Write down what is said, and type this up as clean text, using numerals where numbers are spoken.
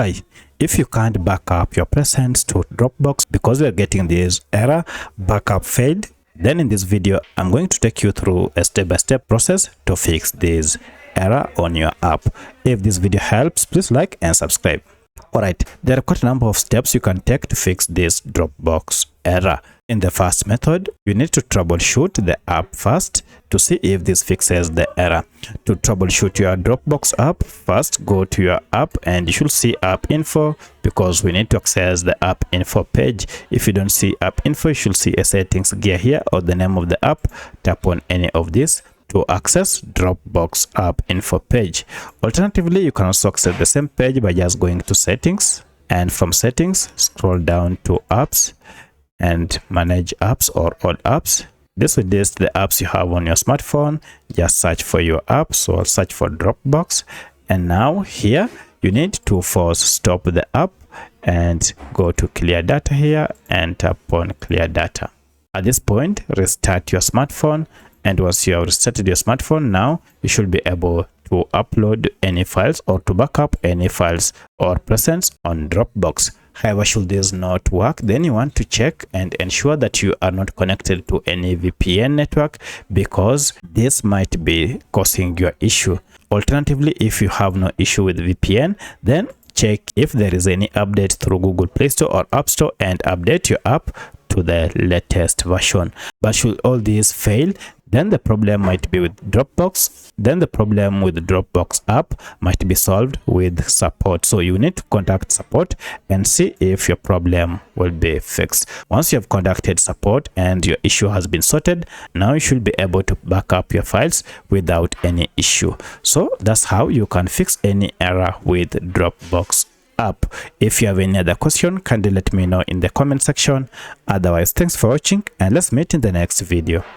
Hi, if you can't back up your presents to Dropbox because you're getting this error, backup failed, then in this video, I'm going to take you through a step-by-step process to fix this error on your app. If this video helps, please like and subscribe. Alright, there are quite a number of steps you can take to fix this Dropbox error. In the first method, you need to troubleshoot the app first to see if this fixes the error. To troubleshoot your Dropbox app, first go to your app and you should see app info because we need to access the app info page. If you don't see app info, you should see a settings gear here or the name of the app. Tap on any of these to access Dropbox app info page. Alternatively, you can also access the same page by just going to settings, and from settings scroll down to apps and manage apps or all apps. This will list the apps you have on your smartphone. Just search for your app. So I'll search for Dropbox, and now here you need to force stop the app and go to clear data here and tap on clear data. At this point, restart your smartphone, and once you have restarted your smartphone, now you should be able to upload any files or to backup any files or presents on Dropbox. However, should this not work, then you want to check and ensure that you are not connected to any VPN network, because this might be causing your issue. Alternatively, if you have no issue with VPN, then check if there is any update through Google Play Store or App Store and update your app to the latest version. But should all these fail, then the problem might be with Dropbox. Then the problem with the Dropbox app might be solved with support. So you need to contact support and see if your problem will be fixed. Once you have contacted support and your issue has been sorted, now you should be able to back up your files without any issue. So that's how you can fix any error with Dropbox app. If you have any other question, kindly let me know in the comment section. Otherwise, thanks for watching and let's meet in the next video.